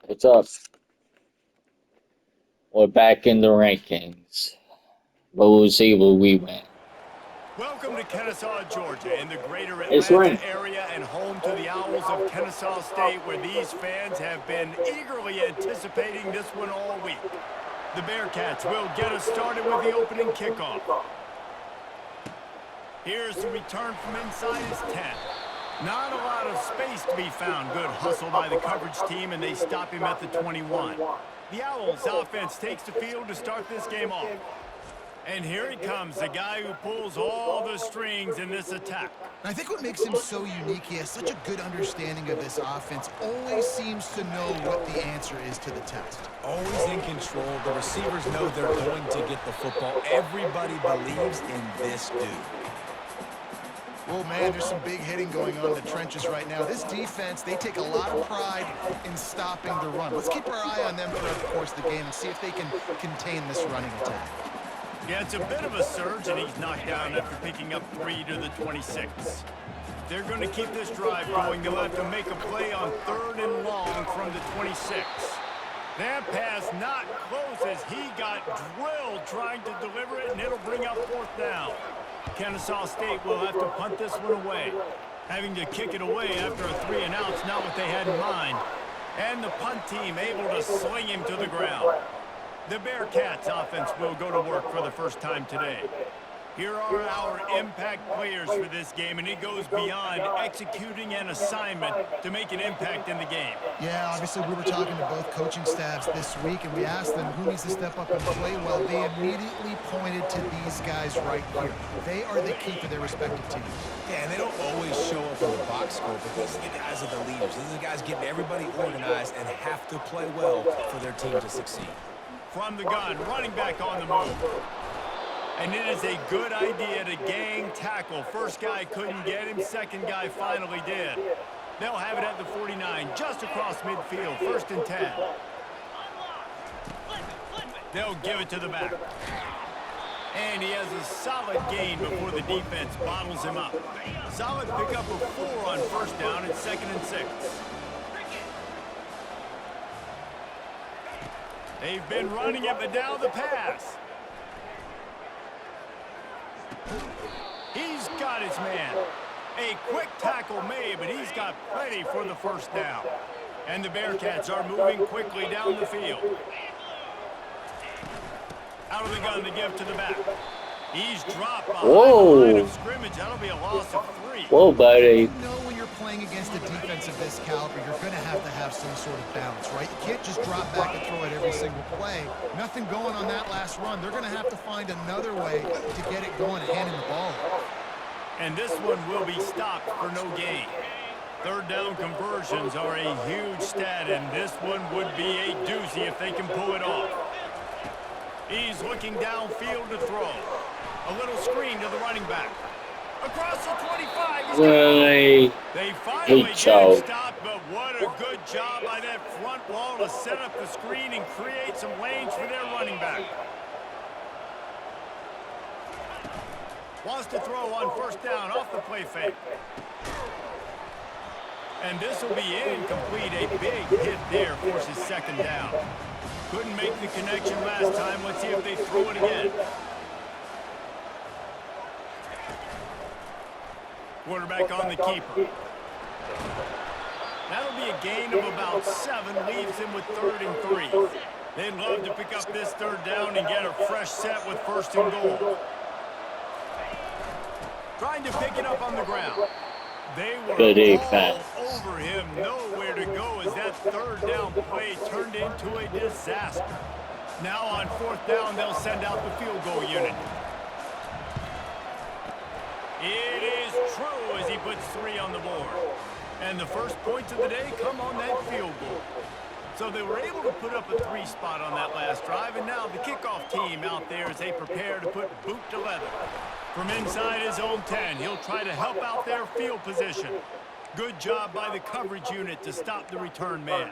What's up? We're back in the rankings. But we'll see where we win. Welcome to Kennesaw, Georgia, in the greater It's Atlanta ranked. area and home to the Owls of Kennesaw State, where these fans have been eagerly anticipating this one all week. The Bearcats will get us started with the opening kickoff. Here's the return from inside his 10. Not a lot of space to be found. Good hustle by the coverage team, and they stop him at the 21. The Owls offense takes the field to start this game off. And here he comes, the guy who pulls all the strings in this attack. I think what makes him so unique, he has such a good understanding of this offense, always seems to know what the answer is to the test. Always in control. The receivers know they're going to get the football. Everybody believes in this dude. Oh, man, there's some big hitting going on in the trenches right now. This defense, they take a lot of pride in stopping the run. Let's keep our eye on them throughout the course of the game and see if they can contain this running attack. Yeah, it's a bit of a surge, and he's knocked down after picking up 3 to the 26. They're going to keep this drive going. They'll have to make a play on 3rd and long from the 26. That pass not close as he got drilled trying to deliver it, and it'll bring up 4th down. Kennesaw State will have to punt this one away. Having to kick it away after a 3 and out's not what they had in mind. And the punt team able to sling him to the ground. The Bearcats offense will go to work for the first time today. Here are our impact players for this game, and it goes beyond executing an assignment to make an impact in the game. Yeah, obviously we were talking to both coaching staffs this week, and we asked them who needs to step up and play well. They immediately pointed to these guys right here. They are the key for their respective teams. Yeah, and they don't always show up in the box score, but these guys are the leaders. These are the guys getting everybody organized and have to play well for their team to succeed. From the gun, running back on the move. And it is a good idea to gang tackle. First guy couldn't get him, second guy finally did. They'll have it at the 49, just across midfield, 1st and 10. They'll give it to the back. And he has a solid gain before the defense bottles him up. Solid pickup of 4 on 1st down and 2nd and 6. They've been running it, but now the pass. He's got his man. A quick tackle made, but he's got plenty for the 1st down. And the Bearcats are moving quickly down the field. Out of the gun to give to the back. He's dropped behind the line of scrimmage. That'll be a loss of 3. Whoa, buddy. You know when you're playing against a defense of this caliber, you're going to have some sort of balance, right? You can't just drop back and throw it every single play. Nothing going on that last run. They're going to have to find another way to get it going and handing the ball off. And this one will be stopped for no gain. 3rd down conversions are a huge stat, and this one would be a doozy if they can pull it off. He's looking downfield to throw. A little screen to the running back. Across the 25. They finally get him stopped, but what a good job by that front wall to set up the screen and create some lanes for their running back. Wants to throw on 1st down off the play fake. And this will be incomplete. A big hit there forces 2nd down. Couldn't make the connection last time. Let's see if they throw it again. Quarterback on the keeper. That'll be a gain of about 7. Leaves him with 3rd and 3. They'd love to pick up this 3rd down and get a fresh set with 1st and goal. Trying to pick it up on the ground. They were all over him. Nowhere to go as that 3rd down play turned into a disaster. Now on 4th down, they'll send out the field goal unit. It is true as he puts 3 on the board. And the first points of the day come on that field goal. So they were able to put up a 3 spot on that last drive, and now the kickoff team out there as they prepare to put boot to leather. From inside his own 10, he'll try to help out their field position. Good job by the coverage unit to stop the return man.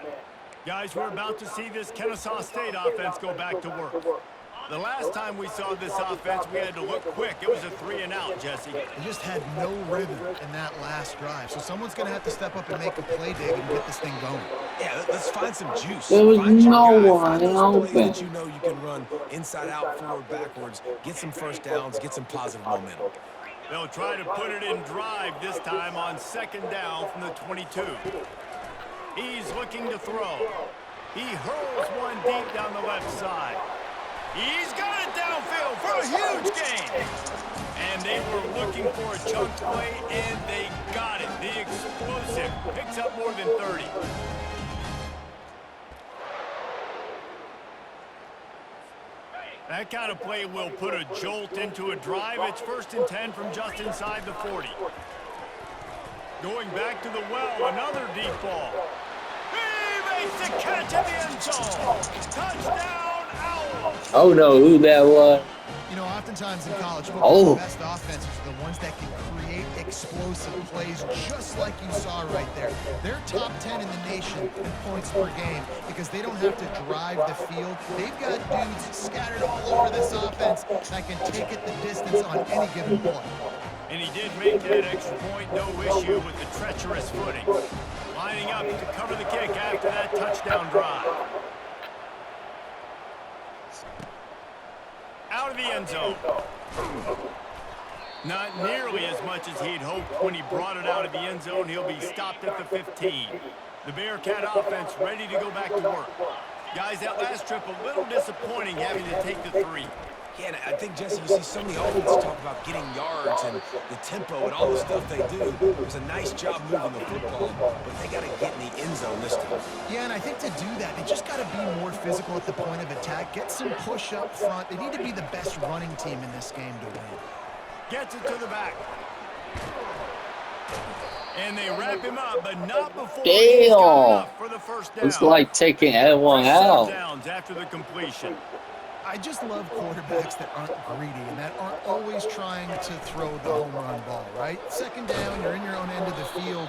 Guys, we're about to see this Kennesaw State offense go back to work. The last time we saw this offense, we had to look quick. It was a 3-and-out, Jesse. They just had no rhythm in that last drive. So someone's going to have to step up and make a play dig and get this thing going. Yeah, let's find some juice. There was Find your no guy. one Find those plays that open. you know you can run inside out, forward, backwards. Get some first downs. Get some positive momentum. They'll try to put it in drive this time on 2nd down from the 22. He's looking to throw. He hurls one deep down the left side. He's got it downfield for a huge gain. And they were looking for a chunk play, and they got it. The explosive picks up more than 30. That kind of play will put a jolt into a drive. It's 1st and 10 from just inside the 40. Going back to the well, another deep ball. He makes the catch in the end zone. Touchdown, Owls. Oh no, who that was? You know, oftentimes in college football, Oh. the best offenses are the ones that can create explosive plays just like you saw right there. They're top 10 in the nation in points per game because they don't have to drive the field. They've got dudes scattered all over this offense that can take it the distance on any given play. And he did make that extra point, no issue with the treacherous footing. Lining up to cover the kick after that touchdown drive. Out of the end zone. Not nearly as much as he'd hoped when he brought it out of the end zone. He'll be stopped at the 15. The Bearcat offense ready to go back to work. Guys, that last trip a little disappointing having to take the 3. Yeah, and I think, Jesse, you see so many offenses talk about getting yards and the tempo and all the stuff they do. It was a nice job moving the football, but they got to get in the end zone this time. Yeah, and I think to do that, they just got to be more physical at the point of attack. Get some push up front. They need to be the best running team in this game to win. Gets it to the back. And they wrap him up, but not before he's got Damn. enough for the first down. It's like taking everyone First set of out. downs after the completion. I just love quarterbacks that aren't greedy and that aren't always trying to throw the home run ball, right? 2nd down, you're in your own end of the field.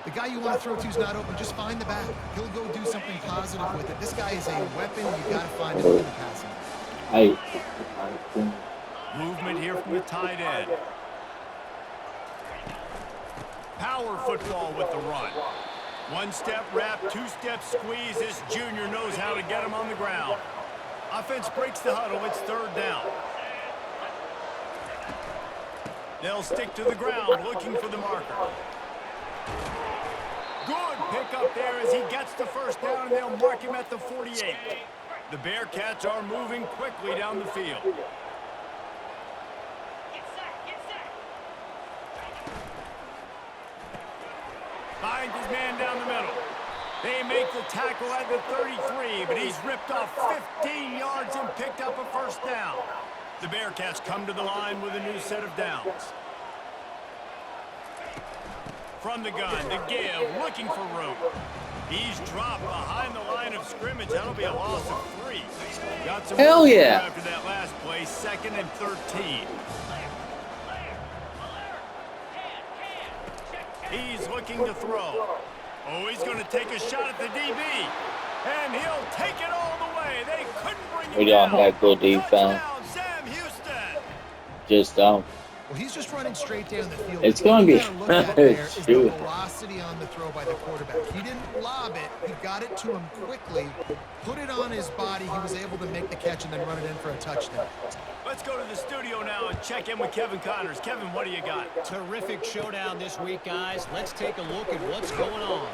The guy you want to throw to is not open. Just find the back. He'll go do something positive with it. This guy is a weapon. You've got to find him in the passing game. Movement here from the tight end. Power football with the run. 1-step wrap, 2-step squeeze. This junior knows how to get him on the ground. Offense breaks the huddle. It's 3rd down. They'll stick to the ground looking for the marker. Good pickup there as he gets the first down, and they'll mark him at the 48. The Bearcats are moving quickly down the field. Finds his man down the middle. They make the tackle at the 33, but he's ripped off 15 yards and picked up a first down. The Bearcats come to the line with a new set of downs. From the gun, the give, looking for room. He's dropped behind the line of scrimmage. That'll be a loss of 3. Got some Hell yeah. after that last play, 2nd and 13. He's looking to throw. Oh, he's going to take a shot at the DB. And he'll take it all the way. They couldn't bring him We don't down. have good defense. Touchdown, Sam Houston. Just don't. Well, he's just running straight down the field. It's going to What be you gotta look at there is the true. velocity on the throw by the quarterback. He didn't lob it. He got it to him quickly, put it on his body. He was able to make the catch and then run it in for a touchdown. Let's go to the studio now and check in with Kevin Connors. Kevin, what do you got? Terrific showdown this week, guys. Let's take a look at what's going on.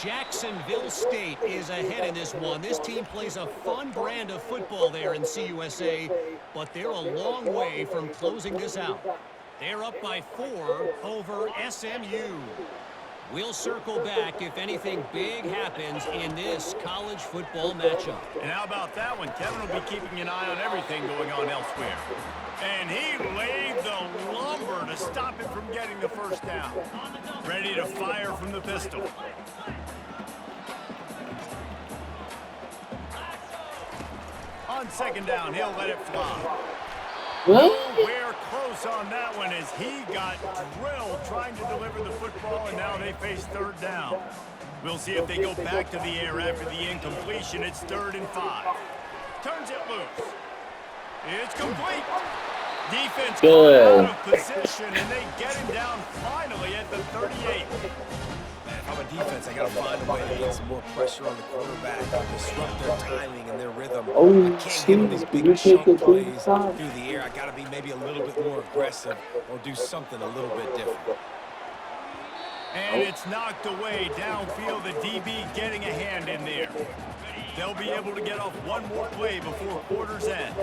Jacksonville State is ahead in this one. This team plays a fun brand of football there in CUSA, but they're a long way from closing this out. They're up by 4 over SMU. We'll circle back if anything big happens in this college football matchup. And how about that one? Kevin will be keeping an eye on everything going on elsewhere. And he laid the lumber to stop him from getting the first down. Ready to fire from the pistol. On 2nd down, he'll let it fly. Nowhere close on that one as he got drilled trying to deliver the football, and now they face 3rd down. We'll see if they go back to the air after the incompletion. It's 3rd and 5. Turns it loose. It's complete. Defense caught Good. out of position, and they get him down finally at the 38. Man, if I'm a defense, I got to find a way to get some more pressure on the quarterback, disrupt their timing and their rhythm. I Oh, can't give them see, these you big take chunk a big plays shot. through the air. I got to be maybe a little bit more aggressive or do something a little bit different. And it's knocked away downfield. The DB getting a hand in there. They'll be able to get off one more play before quarter's end.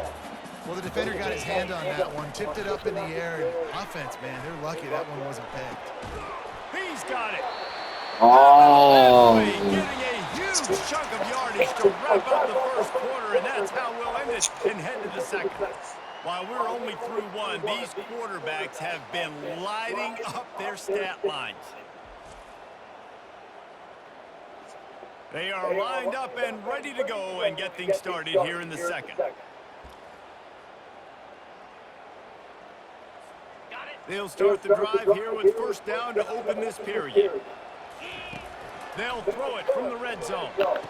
Well, the defender got his hand on that one, tipped it up in the air. Offense, man, they're lucky that one wasn't picked. He's got it. Oh. Getting a huge chunk of yardage to wrap up the first quarter, and that's how we'll end it and head to the second. While we're only through one, these quarterbacks have been lighting up their stat lines. They are lined up and ready to go and get things started here in the second. They'll start the drive here with first down to open this period. They'll throw it from the red zone. Got it.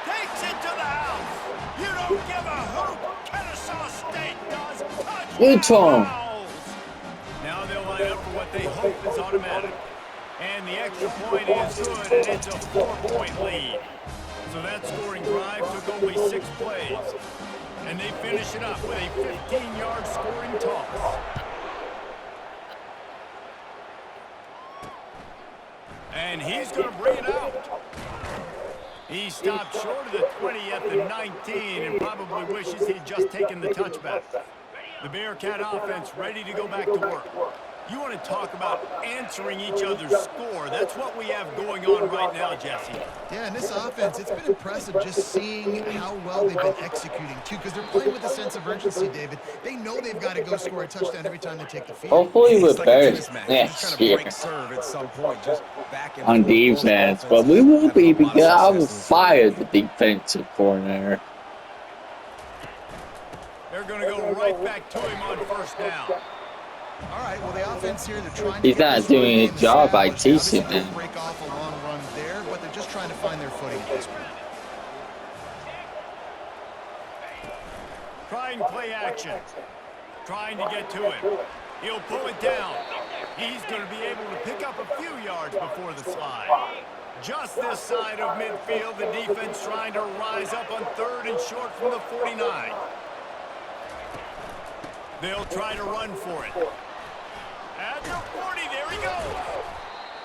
Takes it to the house. You don't give a hoot. Kennesaw State does. Good Touchdown. Tom. Now they'll line up for what they hope is automatic. And the extra point is good, and it's a 4-point lead. So that scoring drive took only 6 plays. And they finish it up with a 15-yard scoring toss. And he's going to bring it out. He stopped short of the 20 at the 19 and probably wishes he'd just taken the touchback. The Bearcat offense ready to go back to work. You want to talk about answering each other's score. That's what we have going on right now, Jesse. Yeah, and this offense, it's been impressive just seeing how well they've been executing, too, because they're playing with a sense of urgency, David. They know they've got to go score a touchdown every time they take the field. Hopefully It's with like a better tennis match. You're just trying next to year break serve at some point, just back and on forth. Both defense, but we offenses will be having a lot of because I success will in this fire the defensive coordinator. They're going to go right back to him on first down. All right, well, the offense here, they're trying to He's get not this doing run his game job by established. They teaching obviously him. don't break off a long run there, but they're just trying to find their footing at this point. Trying play action. Trying to get to him. He'll pull it down. He's going to be able to pick up a few yards before the slide. Just this side of midfield, the defense trying to rise up on third and short from the 49. They'll try to run for it. At the 40, there he goes.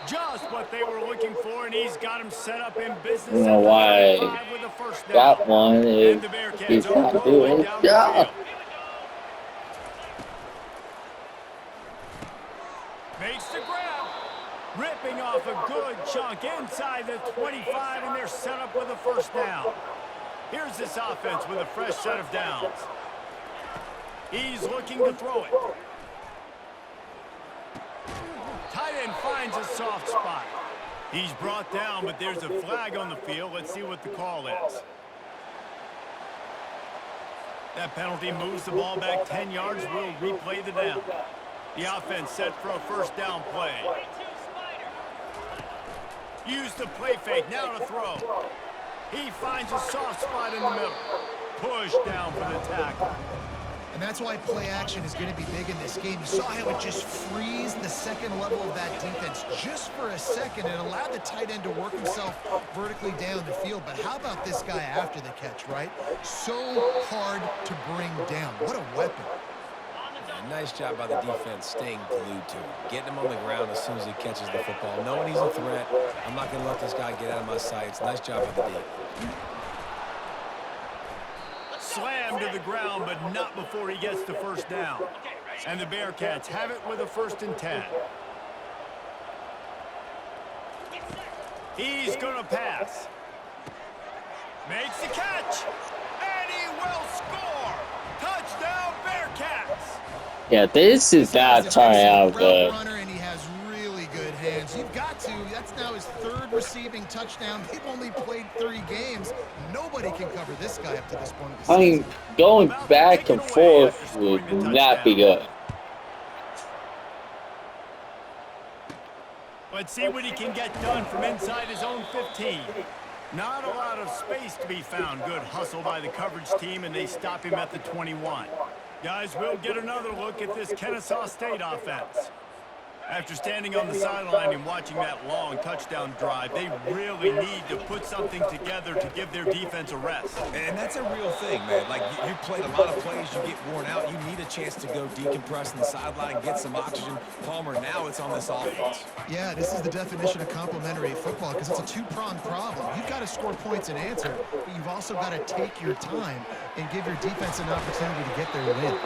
Just what they were looking for, and he's got him set up in business. You know why with a first down. that one is And the Bearcats he's are not rolling doing his down the job. field. Makes the grab. Ripping off a good chunk inside the 25, and they're set up with a first down. Here's this offense with a fresh set of downs. He's looking to throw it. Tight end finds a soft spot. He's brought down, but there's a flag on the field. Let's see what the call is. That penalty moves the ball back 10 yards. We'll replay the down. The offense set for a first down play. Use the play fake, now to throw. He finds a soft spot in the middle. Push down for the tackle. And that's why play action is going to be big in this game. You saw how it just frees the second level of that defense just for a second. It allowed the tight end to work himself vertically down the field. But how about this guy after the catch, right? So hard to bring down. What a weapon. Nice job by the defense staying glued to him. Getting him on the ground as soon as he catches the football. Knowing he's a threat, I'm not going to let this guy get out of my sights. Nice job by the D. Slammed to the ground, but not before he gets the first down. And the Bearcats have it with a 1st and 10. He's going to pass. Makes the catch. And he will score. Touchdown, Bearcats. Yeah, this is not turning out good. Runner, and he has really good hands. You've got to. That's now his 3rd receiving touchdown. They've only played 3 games. Nobody can cover this guy up to this point of the I mean, season. going back and forth would not be good. Let's see what he can get done from inside his own 15. Not a lot of space to be found. Good hustle by the coverage team, and they stop him at the 21. Guys, we'll get another look at this Kennesaw State offense. After standing on the sideline and watching that long touchdown drive, they really need to put something together to give their defense a rest. And that's a real thing, man. Like, you played a lot of plays, you get worn out, you need a chance to go decompress on the sideline, get some oxygen. Palmer, now it's on this offense. Yeah, this is the definition of complementary football because it's a two-pronged problem. You've got to score points and answer, but you've also got to take your time and give your defense an opportunity to get their win.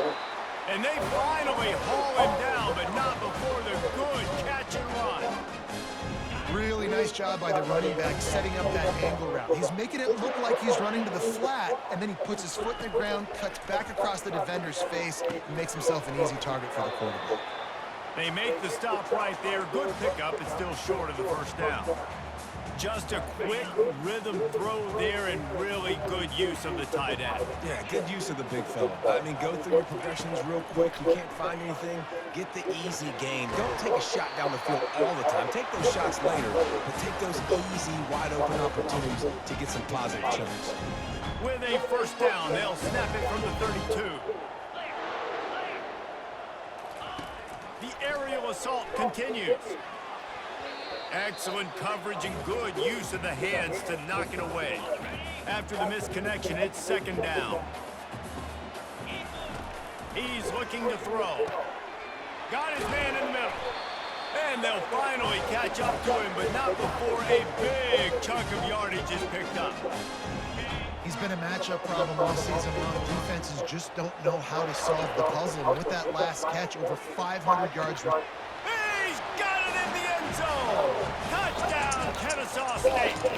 And they finally haul him down, but not before the good catch and run. Really nice job by the running back setting up that angle route. He's making it look like he's running to the flat, and then he puts his foot in the ground, cuts back across the defender's face, and makes himself an easy target for the quarterback. They make the stop right there. Good pickup. It's still short of the first down. Just a quick rhythm throw there and really good use of the tight end. Yeah, good use of the big fella. I mean, go through your progressions real quick. You can't find anything, get the easy gain. Don't take a shot down the field all the time. Take those shots later, but take those easy, wide-open opportunities to get some positive chunks. With a first down, they'll snap it from the 32. The aerial assault continues. Excellent coverage and good use of the hands to knock it away. After the misconnection, it's second down. He's looking to throw. Got his man in the middle. And they'll finally catch up to him, but not before a big chunk of yardage is picked up. He's been a matchup problem all season long. Defenses just don't know how to solve the puzzle. And with that last catch, over 500 yards. He's got it in the end zone. Touchdown, Kennesaw State.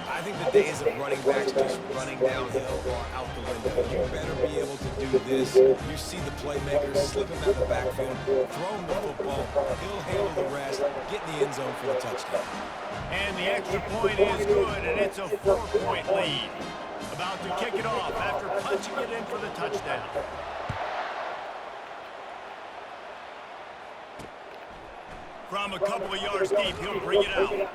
I think the days of running backs just running downhill are out the window. You better be able to do this. You see the playmakers slipping out the backfield, throwing the football. He'll handle the rest, get in the end zone for the touchdown. And the extra point is good, and it's a 4-point lead. About to kick it off after punching it in for the touchdown. From a couple of yards deep, he'll bring it out.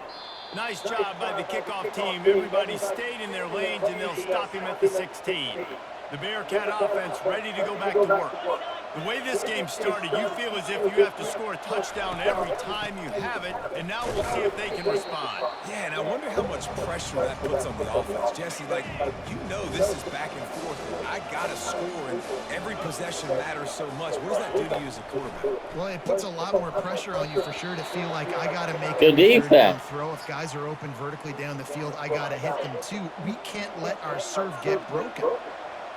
Nice job by the kickoff team. Everybody stayed in their lanes, and they'll stop him at the 16. The Bearcat offense ready to go back to work. The way this game started, you feel as if you have to score a touchdown every time you have it, and now we'll see if they can respond. Yeah, and I wonder how much pressure that puts on the offense. Jesse, like, you know this is back and forth. I got to score, and every possession matters so much. What does that do to you as a quarterback? Well, it puts a lot more pressure on you for sure to feel like I got to make Good a third down defense. throw. If guys are open vertically down the field, I got to hit them too. We can't let our serve get broken.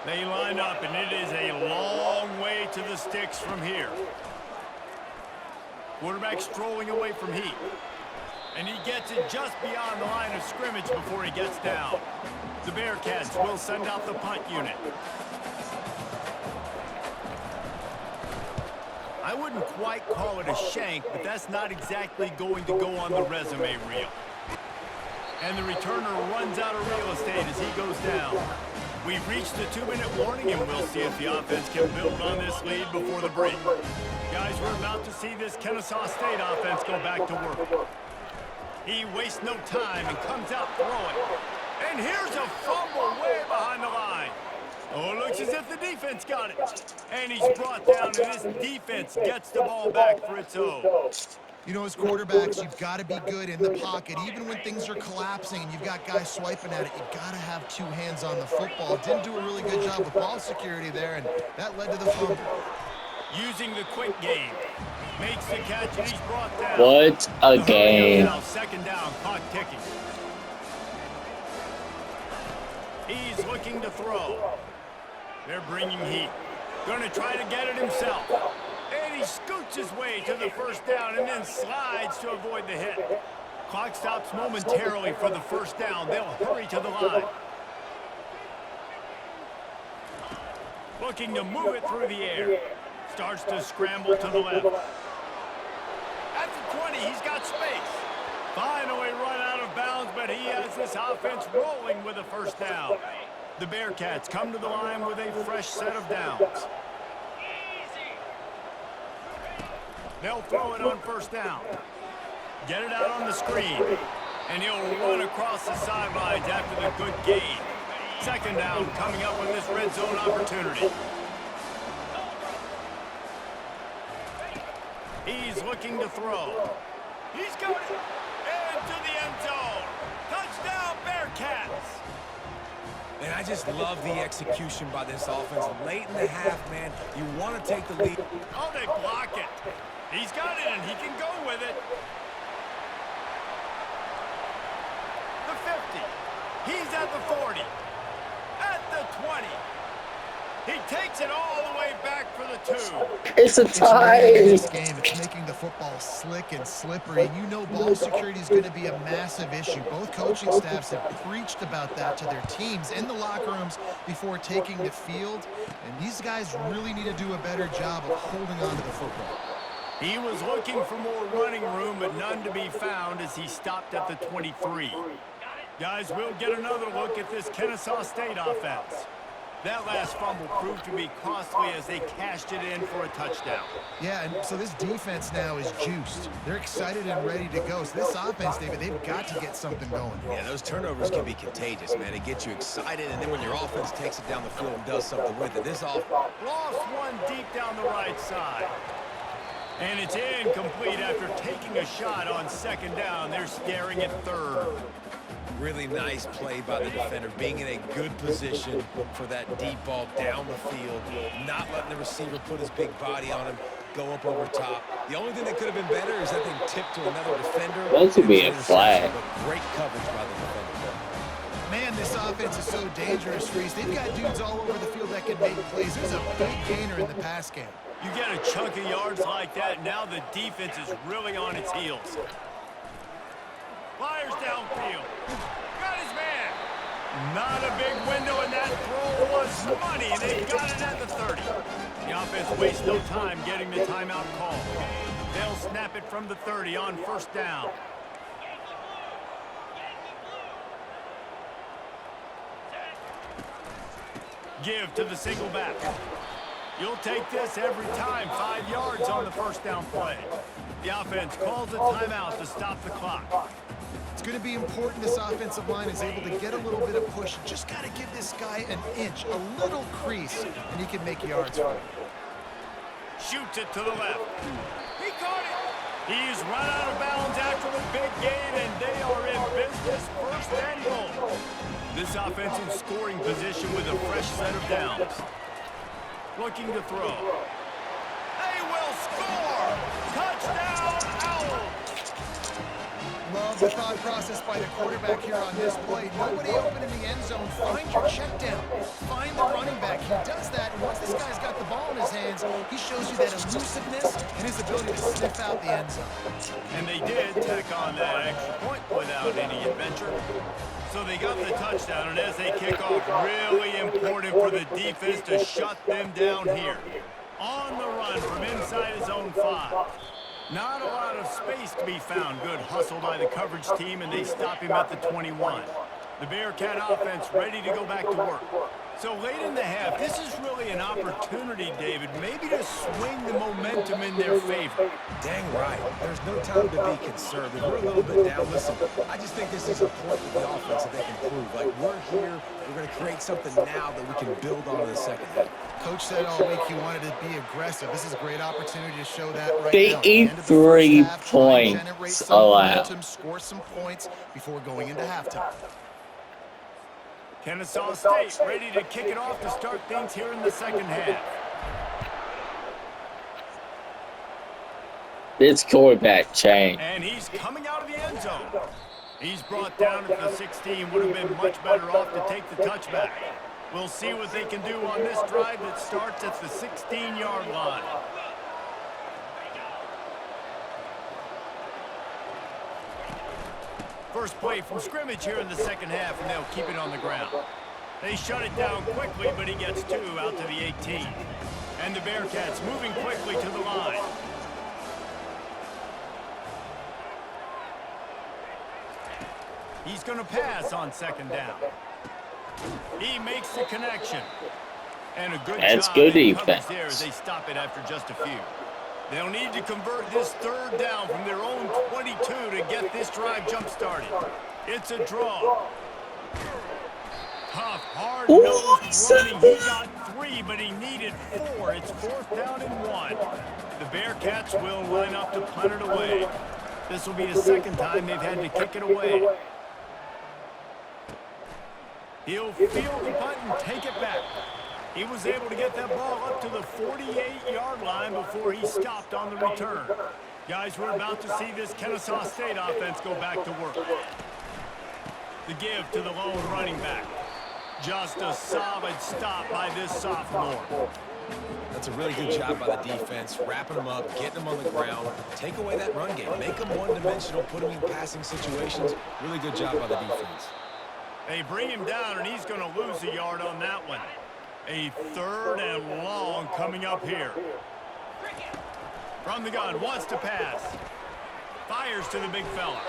They line up, and it is a long way to the sticks from here. Quarterback strolling away from heat. And he gets it just beyond the line of scrimmage before he gets down. The Bearcats will send out the punt unit. I wouldn't quite call it a shank, but that's not exactly going to go on the resume reel. And the returner runs out of real estate as he goes down. We've reached the 2-minute warning, and we'll see if the offense can build on this lead before the break. Guys, we're about to see this Kennesaw State offense go back to work. He wastes no time and comes out throwing. And here's a fumble way behind the line. Oh, it looks as if the defense got it. And he's brought down, and this defense gets the ball back for its own. You know, as quarterbacks, you've got to be good in the pocket. Even when things are collapsing and you've got guys swiping at it, you've got to have two hands on the football. Didn't do a really good job of ball security there, and that led to the fumble. Using the quick game. Makes the catch, and he's brought down. What a game. Now, second down, clock ticking. He's looking to throw. They're bringing heat. Going to try to get it himself. And he scoots his way to the first down and then slides to avoid the hit. Clock stops momentarily for the first down. They'll hurry to the line. Looking to move it through the air. Starts to scramble to the left. At the 20, he's got space. Finally run out of bounds, but he has this offense rolling with a first down. The Bearcats come to the line with a fresh set of downs. They'll throw it on first down. Get it out on the screen. And he'll run across the sidelines after the good gain. Second down coming up with this red zone opportunity. He's looking to throw. He's got it into the end zone. Touchdown, Bearcats. And I just love the execution by this offense. Late in the half, man, you want to take the lead. Oh, they block it. He's got it, and he can go with it. The 50. He's at the 40. At the 20. He takes it all the way back for the 2. It's a tie. This game, it's making the football slick and slippery. And you know ball security is going to be a massive issue. Both coaching staffs have preached about that to their teams in the locker rooms before taking the field. And these guys really need to do a better job of holding on to the football. He was looking for more running room, but none to be found as he stopped at the 23. Guys, we'll get another look at this Kennesaw State offense. That last fumble proved to be costly as they cashed it in for a touchdown. Yeah, and so this defense now is juiced. They're excited and ready to go. So this offense, David, they've got to get something going. Yeah, those turnovers can be contagious, man. It gets you excited, and then when your offense takes it down the field and does something with it, this offense... Lost one deep down the right side. And it's incomplete after taking a shot on second down. They're staring at third. Really nice play by the defender, being in a good position for that deep ball down the field, not letting the receiver put his big body on him, go up over top. The only thing that could have been better is that thing tipped to another defender. That should be a flag. But great coverage by the defender. Man, this offense is so dangerous, Reese. They've got dudes all over the field that can make plays. There's a big gainer in the pass game. You get a chunk of yards like that, now the defense is really on its heels. Fires downfield. Got his man. Not a big window, and that throw was money. They got it at the 30. The offense wastes no time getting the timeout call. They'll snap it from the 30 on first down. Give to the single back. You'll take this every time. 5 yards on the first down play. The offense calls a timeout to stop the clock. It's going to be important this offensive line is able to get a little bit of push. Just got to give this guy an inch, a little crease, and he can make yards for it. Shoots it to the left. He caught it. He's run out of bounds after the big gain, and they are in business. First and goal. This offense in scoring position with a fresh set of downs. Looking to throw. They will score! Touchdown, Owls! Love the thought process by the quarterback here on this play. Nobody open in the end zone. Find your check down. Find the running back. He does that, and once this guy's got the ball in his hands, he shows you that elusiveness and his ability to sniff out the end zone. And they did tack on that extra point without any adventure. So they got the touchdown, and as they kick off, really important for the defense to shut them down here. On the run from inside his own 5. Not a lot of space to be found. Good hustle by the coverage team, and they stop him at the 21. The Bearcat offense ready to go back to work. So late in the half, this is really an opportunity, David, maybe to swing the momentum in their favor. Dang right. There's no time to be conservative. We're a little bit down. Listen, I just think this is a point with the offense that they can prove. Like, we're here. We're going to create something now that we can build on in the second half. Coach said all week he wanted to be aggressive. This is a great opportunity to show that right now. 53 points allowed. Score some points before going into halftime. Kennesaw State ready to kick it off to start things here in the second half. This quarterback change. And he's coming out of the end zone. He's brought down at the 16. Would have been much better off to take the touchback. We'll see what they can do on this drive that starts at the 16-yard line. First play from scrimmage here in the second half, and they'll keep it on the ground. They shut it down quickly, but he gets 2 out to the 18. And the Bearcats moving quickly to the line. He's going to pass on second down. He makes the connection. And a good That's job good in defense there as they stop it after just a few. They'll need to convert this third down from their own 22 to get this drive jump-started. It's a draw. Tough, hard-nosed running. He got 3, but he needed 4. It's 4th down and 1. The Bearcats will line up to punt it away. This will be the second time they've had to kick it away. He'll field the punt and take it back. He was able to get that ball up to the 48-yard line before he stopped on the return. Guys, we're about to see this Kennesaw State offense go back to work. The give to the lone running back. Just a solid stop by this sophomore. That's a really good job by the defense, wrapping them up, getting them on the ground. Take away that run game. Make them one-dimensional, put them in passing situations. Really good job by the defense. They bring him down, and he's going to lose a yard on that one. A 3rd and long coming up here. From the gun, wants to pass. Fires to the big fella.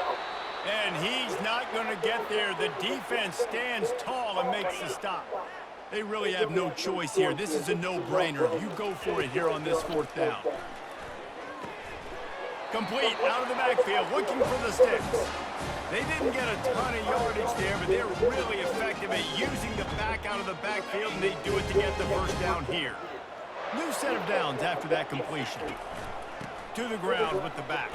And he's not going to get there. The defense stands tall and makes the stop. They really have no choice here. This is a no-brainer. You go for it here on this 4th down. Complete out of the backfield, looking for the sticks. They didn't get a ton of yardage there, but they're really effective at using the back out of the backfield, and they do it to get the first down here. New set of downs after that completion. To the ground with the back.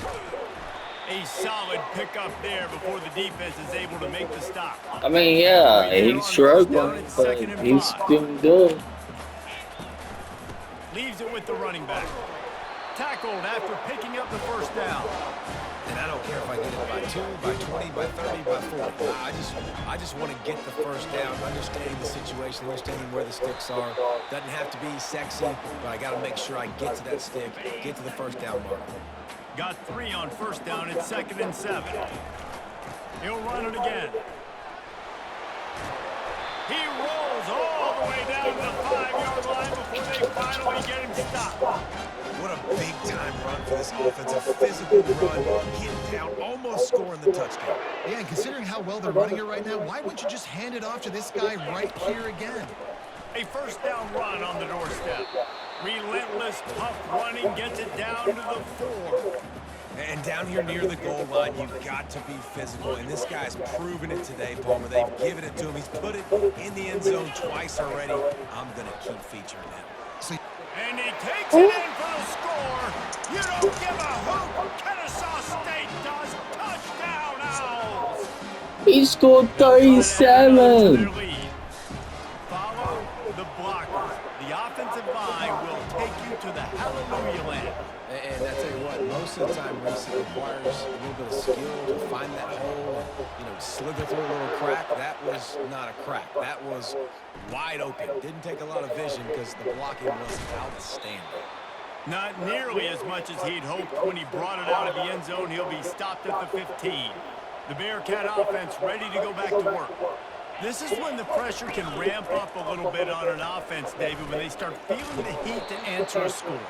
A solid pickup there before the defense is able to make the stop. I mean, yeah, he's struggling, but he's doing good. Leaves it with the running back. Tackled after picking up the first down. And I don't care if I get it by 2, by 20, by 30, by 40. I just want to get the first down, understanding the situation, understanding where the sticks are. Doesn't have to be sexy, but I got to make sure I get to that stick, get to the first down mark. Got 3 on first down. It's 2nd and 7. He'll run it again. He rolls all the way down to the 5-yard line before they finally get him stopped. What a big-time run for this offense. A physical run, hit down, almost scoring the touchdown. Yeah, and considering how well they're running it right now, why wouldn't you just hand it off to this guy right here again? A first down run on the doorstep. Relentless, tough running gets it down to the 4. And down here near the goal line, you've got to be physical. And this guy's proven it today, Palmer. They've given it to him. He's put it in the end zone twice already. I'm going to keep featuring him. And he takes it in for the score. You don't give a hoot. Kennesaw State does. Touchdown, Owls. He scored 37. Follow the blockers. The offensive line will take you to the hallelujah land. And I tell you what, most of the time, Reese, it requires a little bit of skill to find that hole and, slither through a little crack. That was not a crack. That was wide open. Didn't take a lot of vision because the blocking was outstanding. Not nearly as much as he'd hoped when he brought it out of the end zone. He'll be stopped at the 15. The Bearcat offense ready to go back to work. This is when the pressure can ramp up a little bit on an offense, David, when they start feeling the heat to answer a score.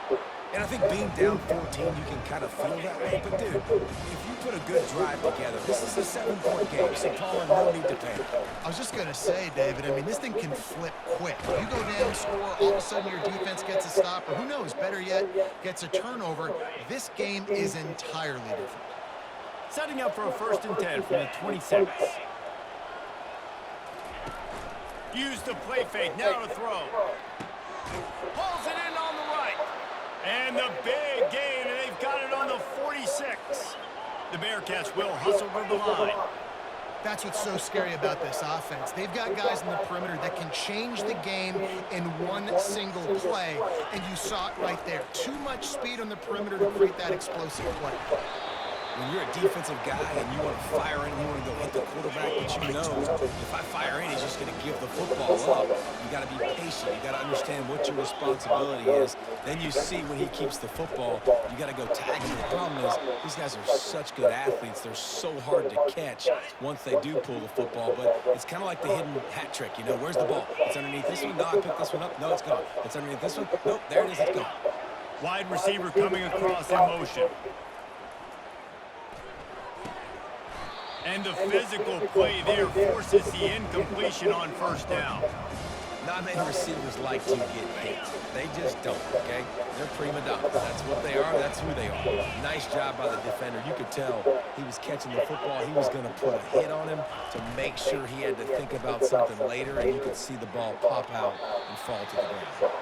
And I think being down 14, you can kind of feel that way. But, dude, if you put a good drive together, this is a 7-point game, so Palmer, no need to panic. I was just going to say, David, I mean, this thing can flip quick. You go down, score, all of a sudden your defense gets a stop, or who knows, better yet, gets a turnover. This game is entirely different. Setting up for a 1st and 10 from the 26. Use the play fake, now to throw. Pulls it in on the right. And the big gain, and they've got it on the 46. The Bearcats will hustle to the line. That's what's so scary about this offense. They've got guys in the perimeter that can change the game in one single play, and you saw it right there. Too much speed on the perimeter to create that explosive play. When you're a defensive guy and you want to fire in, you want to go hit the quarterback, but you know if I fire in, he's just going to give the football up. You got to be patient. You got to understand what your responsibility is. Then you see when he keeps the football, you got to go tag him. The problem is these guys are such good athletes. They're so hard to catch once they do pull the football, but it's kind of like the hidden hat trick. Where's the ball? It's underneath this one. No, I picked this one up. No, it's gone. It's underneath this one. Nope, there it is. It's gone. Wide receiver coming across in motion. And the physical play there forces the incompletion on 1st down. Not many receivers like to get hit. They just don't, okay? They're prima donnas. That's what they are. That's who they are. Nice job by the defender. You could tell he was catching the football. He was going to put a hit on him to make sure he had to think about something later, and you could see the ball pop out and fall to the ground.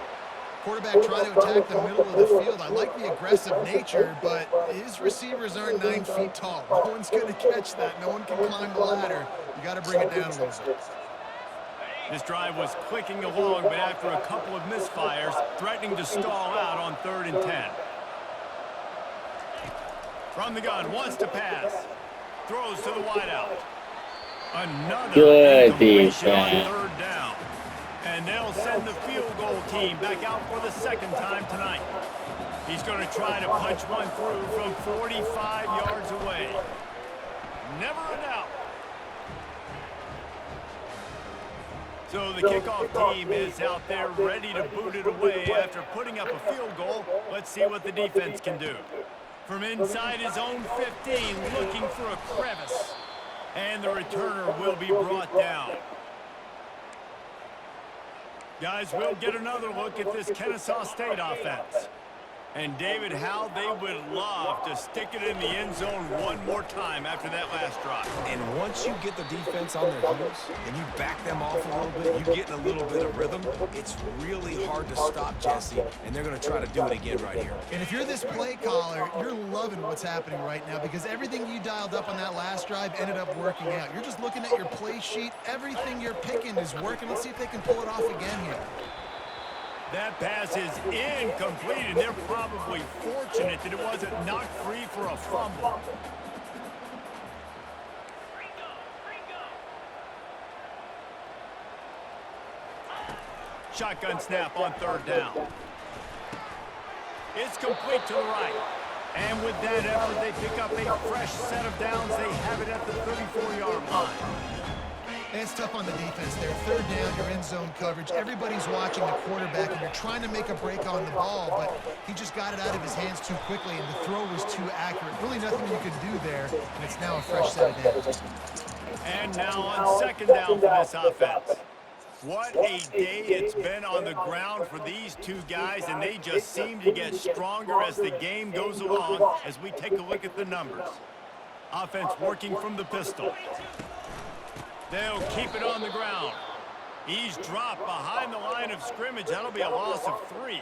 Quarterback trying to attack the middle of the field. I like the aggressive nature, but his receivers aren't 9 feet tall. No one's going to catch that. No one can climb the ladder. You got to bring it down a little bit. This drive was clicking along, but after a couple of misfires, threatening to stall out on 3rd and 10. From the gun, wants to pass. Throws to the wideout. Another Good incompletion on defense. 3rd down. And they'll send the field goal team back out for the 2nd time tonight. He's going to try to punch one through from 45 yards away. Never a doubt. So the kickoff team is out there ready to boot it away after putting up a field goal. Let's see what the defense can do. From inside his own 15, looking for a crevice. And the returner will be brought down. Guys, we'll get another look at this Kennesaw State offense. And David, how they would love to stick it in the end zone one more time after that last drive. And once you get the defense on their heels and you back them off a little bit, you get in a little bit of rhythm, it's really hard to stop Jesse, and they're going to try to do it again right here. And if you're this play caller, you're loving what's happening right now because everything you dialed up on that last drive ended up working out. You're just looking at your play sheet. Everything you're picking is working. Let's see if they can pull it off again here. That pass is incomplete, and they're probably fortunate that it wasn't knocked free for a fumble. Shotgun snap on 3rd down. It's complete to the right. And with that effort, they pick up a fresh set of downs. They have it at the 34-yard line. It's tough on the defense there. 3rd down, you're in zone coverage. Everybody's watching the quarterback, and you're trying to make a break on the ball, but he just got it out of his hands too quickly, and the throw was too accurate. Really nothing you could do there, and it's now a fresh set of downs. And now on 2nd down for this offense. What a day it's been on the ground for these two guys, and they just seem to get stronger as the game goes along as we take a look at the numbers. Offense working from the pistol. They'll keep it on the ground. He's dropped behind the line of scrimmage. That'll be a loss of 3.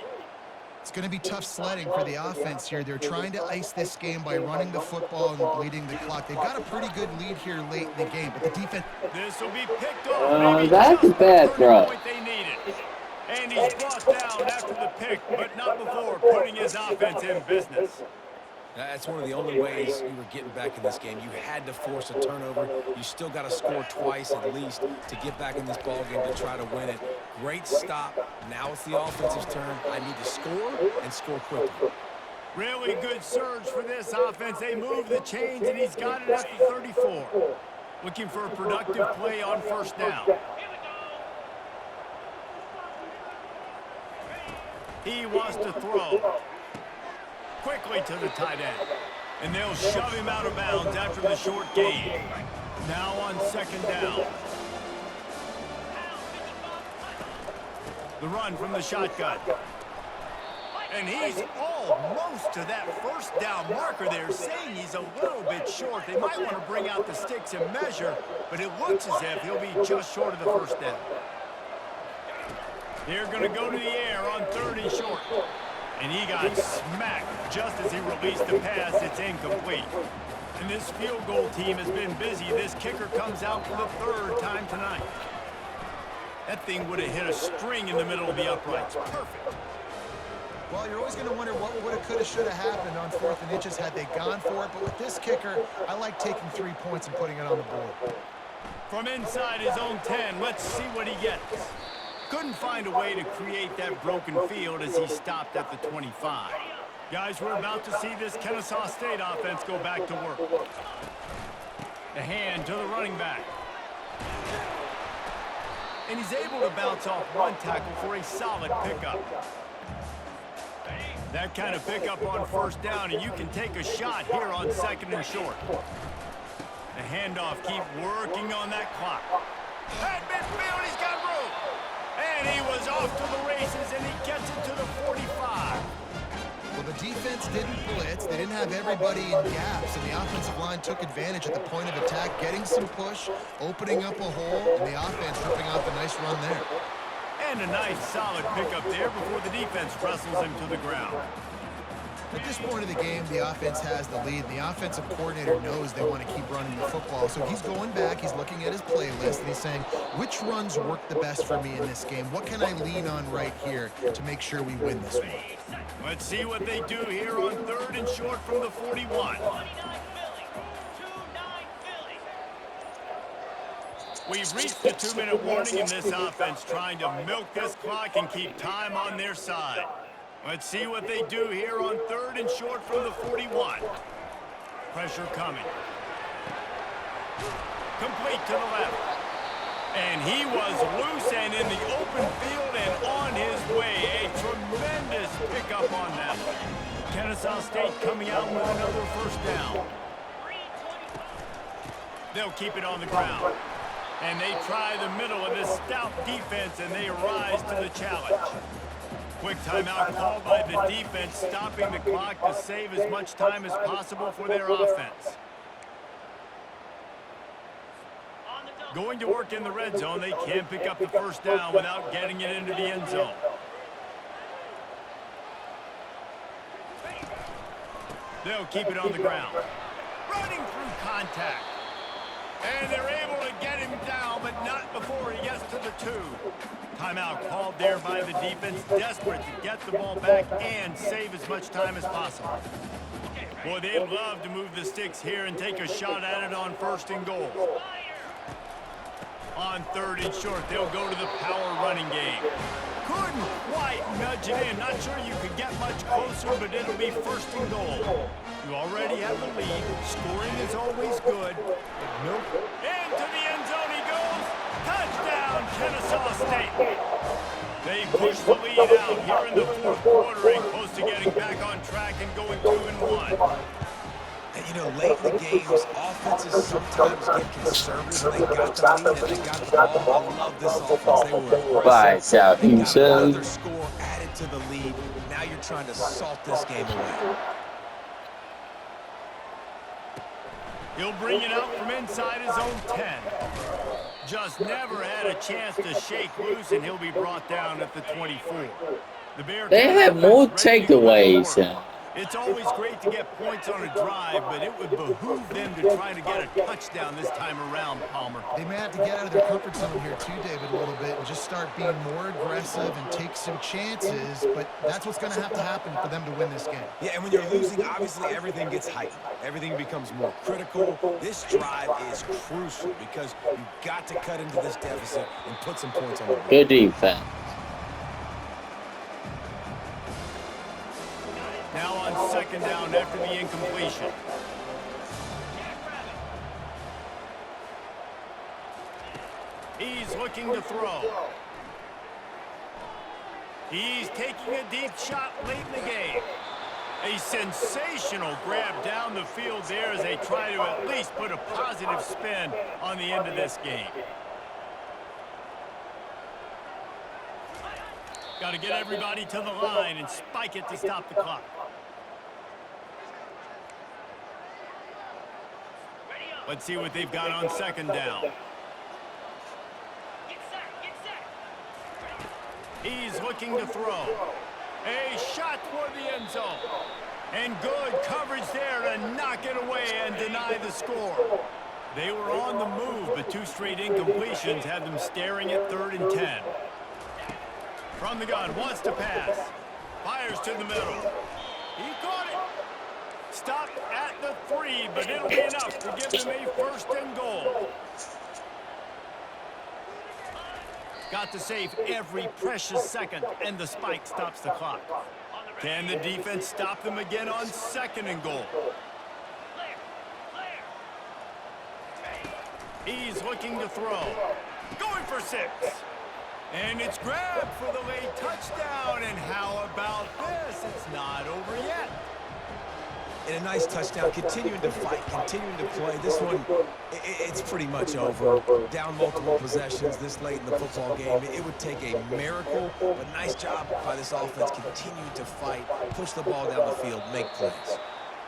It's going to be tough sledding for the offense here. They're trying to ice this game by running the football and bleeding the clock. They've got a pretty good lead here late in the game, but the defense... This will be picked off. That's a bad throw. They needed. And he's brought down after the pick, but not before putting his offense in business. That's one of the only ways you were getting back in this game. You had to force a turnover. You still got to score twice at least to get back in this ball game to try to win it. Great stop. Now it's the offense's turn. I need to score and score quickly. Really good surge for this offense. They move the chains, and he's got it at the 34. Looking for a productive play on 1st down. He wants to throw. Quickly to the tight end. And they'll shove him out of bounds after the short gain. Now on 2nd down. The run from the shotgun. And he's almost to that 1st down marker there, saying he's a little bit short. They might want to bring out the sticks and measure, but it looks as if he'll be just short of the 1st down. They're going to go to the air on 3rd and short. And he got smacked just as he released the pass. It's incomplete. And this field goal team has been busy. This kicker comes out for the 3rd time tonight. That thing would have hit a string in the middle of the uprights. Perfect. Well, you're always going to wonder what would have, could have, should have happened on 4th and inches had they gone for it. But with this kicker, I like taking 3 points and putting it on the board. From inside his own 10, let's see what he gets. Couldn't find a way to create that broken field as he stopped at the 25. Guys, we're about to see this Kennesaw State offense go back to work. A hand to the running back. And he's able to bounce off one tackle for a solid pickup. That kind of pickup on 1st down, and you can take a shot here on 2nd and short. The handoff, keep working on that clock. At midfield, he's got room. And And he was off to the races, and he gets it to the 45. Well, the defense didn't blitz. They didn't have everybody in gaps, and the offensive line took advantage at the point of attack, getting some push, opening up a hole, and the offense ripping off a nice run there. And a nice, solid pickup there before the defense wrestles him to the ground. At this point of the game, the offense has the lead, and the offensive coordinator knows they want to keep running the football. So he's going back, he's looking at his playlist, and he's saying, which runs work the best for me in this game? What can I lean on right here to make sure we win this one? Let's see what they do here on 3rd and short from the 41. We've reached the 2-minute warning in this offense, trying to milk this clock and keep time on their side. Let's see what they do here on 3rd and short from the 41. Pressure coming. Complete to the left. And he was loose and in the open field and on his way. A tremendous pickup on that. Kennesaw State coming out with another first down. They'll keep it on the ground. And they try the middle of this stout defense, and they rise to the challenge. Quick timeout called by the defense, stopping the clock to save as much time as possible for their offense. Going to work in the red zone, they can't pick up the first down without getting it into the end zone. They'll keep it on the ground. Running through contact. And they're able to get him down, but not before he gets to the 2. Timeout called there by the defense, desperate to get the ball back and save as much time as possible. Boy, they'd love to move the sticks here and take a shot at it on 1st and goal. On 3rd and short, they'll go to the power running game. Couldn't quite nudge it in. Not sure you could get much closer, but it'll be 1st and goal. You already have the lead. Scoring is always good. Nope. Into the end zone he goes. Touchdown, Kennesaw State. They push the lead out here in the 4th quarter and close to getting back on track and going 2-1. And, you know, late in the games, offenses sometimes get conservative. They got the lead and they got the ball. I love this offense. They were aggressive. They got another score added to the lead. Now you're trying to salt this game away. He'll bring it out from inside his own 10. Just never had a chance to shake loose, and he'll be brought down at the 24. They have more takeaways. It's always great to get points on a drive, but it would behoove them to try to get a touchdown this time around, Palmer. They may have to get out of their comfort zone here too, David, a little bit and just start being more aggressive and take some chances, but that's what's going to have to happen for them to win this game. Yeah, and when you're losing, obviously everything gets heightened. Everything becomes more critical. This drive is crucial because you've got to cut into this deficit and put some points on the board. Good defense. Now on 2nd down after the incompletion. He's looking to throw. He's taking a deep shot late in the game. A sensational grab down the field there as they try to at least put a positive spin on the end of this game. Got to get everybody to the line and spike it to stop the clock. Let's see what they've got on 2nd down. He's looking to throw. A shot toward the end zone. And good coverage there to knock it away and deny the score. They were on the move, but 2 straight incompletions had them staring at 3rd and 10. From the gun, wants to pass. Fires to the middle. He caught it. Stopped at the 3, but it'll be enough to give them a 1st and goal. Got to save every precious second, and the spike stops the clock. Can the defense stop them again on 2nd and goal? He's looking to throw. Going for 6. And it's grabbed for the late touchdown. And how about this? It's not over yet. And a nice touchdown, continuing to fight, continuing to play. This one, it's pretty much over. Down multiple possessions this late in the football game. It would take a miracle, but nice job by this offense continuing to fight, push the ball down the field, make plays.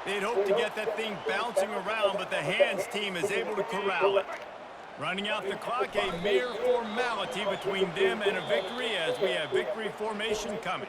They'd hope to get that thing bouncing around, but the hands team is able to corral it. Running out the clock, a mere formality between them and a victory as we have victory formation coming.